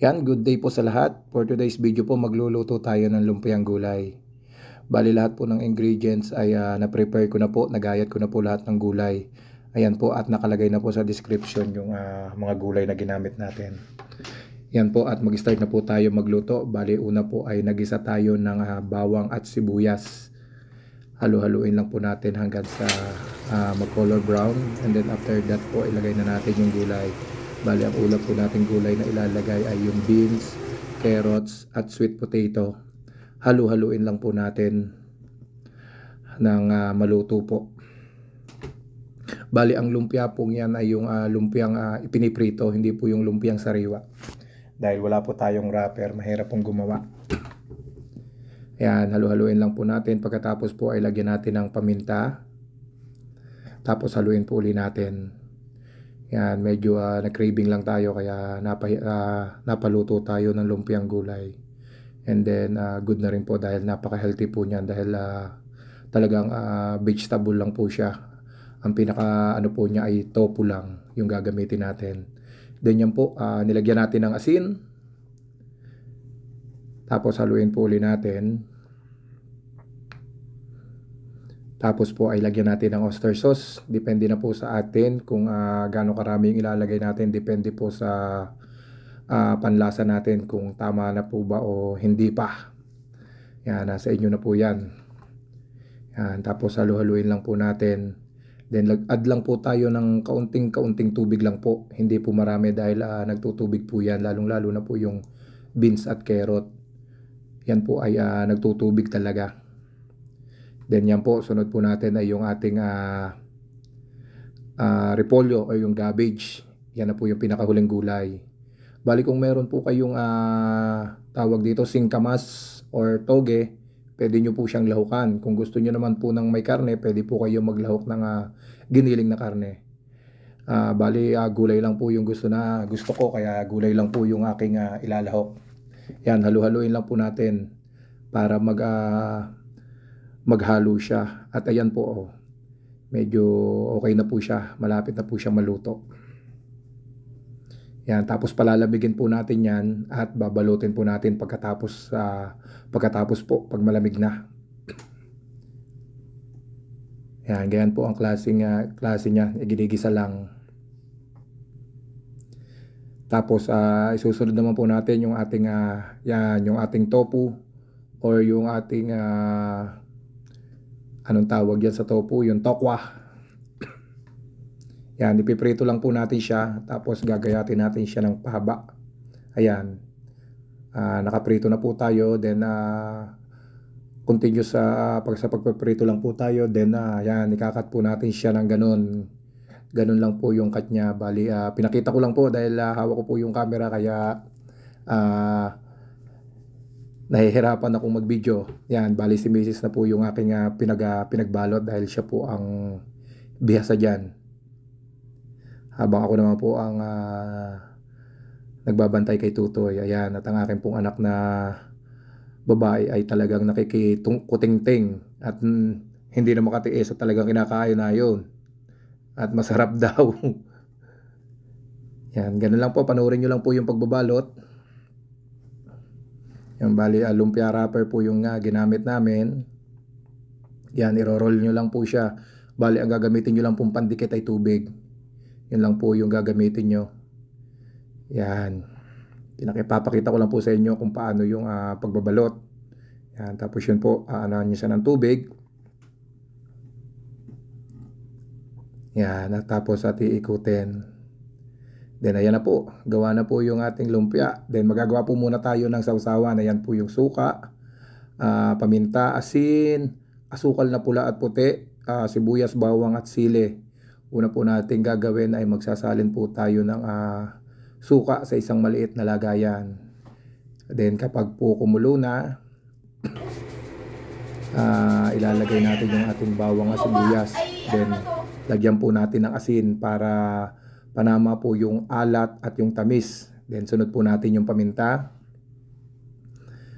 Yan, good day po sa lahat. For today's video po, magluluto tayo ng lumpiang gulay. Bali lahat po ng ingredients ay na-prepare ko na po, nagayat ko na po lahat ng gulay. Ayan po at nakalagay na po sa description yung mga gulay na ginamit natin. Yan po at mag-start na po tayo magluto. Bali una po ay nagisa tayo ng bawang at sibuyas. Halu-haluin lang po natin hanggang sa mag-color brown, and then after that po ilagay na natin yung gulay. Bali ang ulap po natin gulay na ilalagay ay yung beans, carrots at sweet potato. Halu-haluin lang po natin ng maluto po. Bali ang lumpia po yan ay yung lumpiang ipiniprito, hindi po yung lumpiang sariwa. Dahil wala po tayong wrapper, mahirap pong gumawa. Ayan, halu-haluin lang po natin. Pagkatapos po ay lagyan natin ng paminta. Tapos haluin po uli natin. Ayan, medyo nag-craving lang tayo kaya napaluto tayo ng lumpiang gulay. And then good na rin po dahil napaka-healthy po niyan dahil talagang vegetable lang po siya. Ang pinaka ano po niya ay tofu lang yung gagamitin natin. Then yan po, nilagyan natin ng asin. Tapos haluin po uli natin. Tapos po ay lagyan natin ng oyster sauce. Depende na po sa atin kung gaano karami yung ilalagay natin. Depende po sa panlasa natin kung tama na po ba o hindi pa. Yan, nasa inyo na po yan. Yan, tapos halu-haluin lang po natin. Then add lang po tayo ng kaunting tubig lang po. Hindi po marami dahil nagtutubig po yan. Lalong-lalo na po yung beans at carrot. Yan po ay nagtutubig talaga. Then yan po, sunod po natin ay yung ating repolyo o yung cabbage. Yan na po yung pinakahuling gulay. Bali kung meron po kayong tawag dito singkamas or toge, pwede nyo po siyang lahukan. Kung gusto nyo naman po ng may karne, pwede po kayo maglahok ng giniling na karne. Bali gulay lang po yung gusto ko, kaya gulay lang po yung aking ilalahok. Yan, halu-haluin lang po natin para maghalo siya. At ayan po, medyo okay na po siya. Malapit na po siya maluto. Yan, tapos palalamigin po natin yan at babalutin po natin pagkatapos po, pag malamig na. Yan, ganyan po ang klase niya, ginigisa lang. Tapos isusunod naman po natin yung ating yung ating tofu or yung ating anong tawag yan sa tofu, yung tokwa. Yan, ipiprito lang po natin siya, tapos gagayatin natin siya ng pahaba. Ayan, nakaprito na po tayo, then continue sa pagpiprito lang po tayo, then yan, ikakat po natin siya ng ganun lang po yung cut niya. Bali pinakita ko lang po dahil hawak ko po yung camera, kaya nahihirapan akong mag-video. Yan, bali si Mrs. na po yung aking pinagbalot dahil siya po ang bihasa dyan. Habang ako naman po ang nagbabantay kay Tutoy. Ayan, at ang aking pong anak na babae ay talagang nakikikuting-ting at hindi na makatiis at talagang kinakain na yun. At masarap daw. Yan, ganun lang po. Panoorin nyo lang po yung pagbabalot. Yan, bali lumpia wrapper po yung ginamit namin. Yan, iro-roll nyo lang po siya. Bali ang gagamitin nyo lang pong pandikit ay tubig. Yun lang po yung gagamitin nyo. Yan, pinakipapakita ko lang po sa inyo kung paano yung pagbabalot. Yan, tapos yun po, aanahan nyo siya ng tubig. Yan, at tapos iikutin. Then ayan na po, gawa na po yung ating lumpia. Then magagawa po muna tayo ng sausawan. Ayan po yung suka, paminta, asin, asukal na pula at puti, sibuyas, bawang at sili. Una po natin gagawin ay magsasalin po tayo ng suka sa isang maliit na lagayan. Then kapag po kumulo na, ilalagay natin yung ating bawang at sibuyas. Then lagyan po natin ng asin para panama po yung alat at yung tamis. Then sunod po natin yung paminta.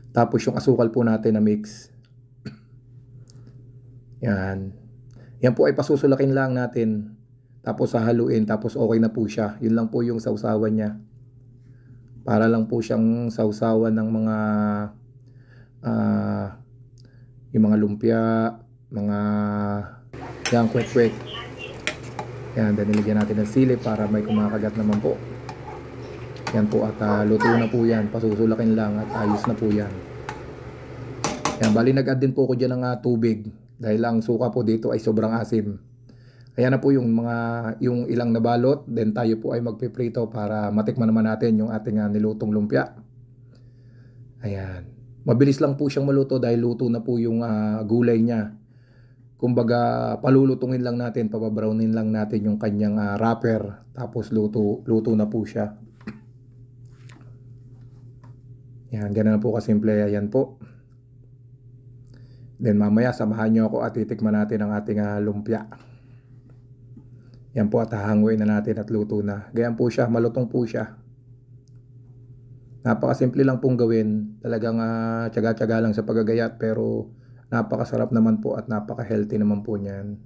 Tapos yung asukal po natin na mix. Yan. Yan po ay pasusulakin lang natin. Tapos hahaluin, tapos okay na po siya. Yun lang po yung sausawan niya. Para lang po siyang sausawan ng mga ah, yung mga lumpia, mga yan, kwek-kwek. Yan, then niligyan natin ng sili para may kumakagat naman po. Yan po, at luto na po yan. Pasusulakin lang at ayos na po yan. Yan, bali nag-add din po ko dyan ng tubig dahil ang suka po dito ay sobrang asim. Ayan na po yung yung ilang nabalot. Then tayo po ay magpiprito para matikman naman natin yung ating nilutong lumpia. Ayan. Mabilis lang po siyang maluto dahil luto na po yung gulay niya. Kumbaga palulutungin lang natin, pababrownin lang natin yung kanyang wrapper. Tapos luto na po siya. Yan, ganun na po kasimple. Ayan po. Then mamaya samahan nyo ako at titikman natin ang ating lumpia. Yan po, at hahanguin na natin at luto na. Ganyan po siya, malutong po siya. Napakasimple lang pong gawin. Talagang tiyaga-tiyaga lang sa paggagayat, pero napakasarap naman po at napaka-healthy naman po niyan.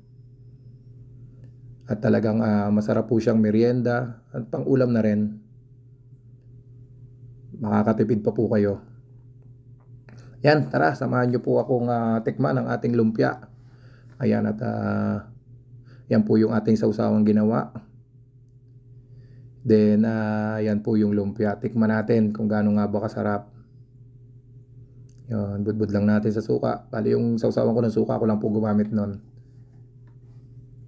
At talagang masarap po siyang merienda at pang-ulam na rin. Makakatipid pa po kayo. Yan, tara, samahan nyo po akong tikman ang ating lumpia. Ayan, at yan po yung ating sausawang ginawa. Then, yan po yung lumpia. Tikman natin kung gaano nga ba kasarap. Yan, budbud lang natin sa suka. Bali yung sausawan ko ng suka ko lang po gumamit nun.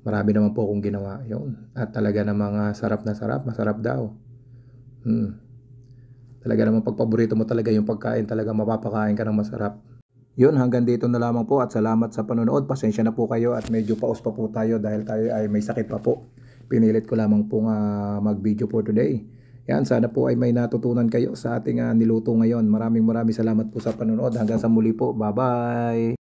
Marami naman po akong ginawa. Yun. At talaga namang sarap na sarap. Masarap daw. Talaga namang pagpaborito mo talaga yung pagkain, talaga mapapakain ka ng masarap. Yun, hanggang dito na lamang po at salamat sa panonood. Pasensya na po kayo at medyo paus pa po tayo dahil tayo ay may sakit pa po. Pinilit ko lamang pong mag-video for today. Yan, sana po ay may natutunan kayo sa ating niluto ngayon. Maraming salamat po sa panonood. Hanggang sa muli po. Bye-bye!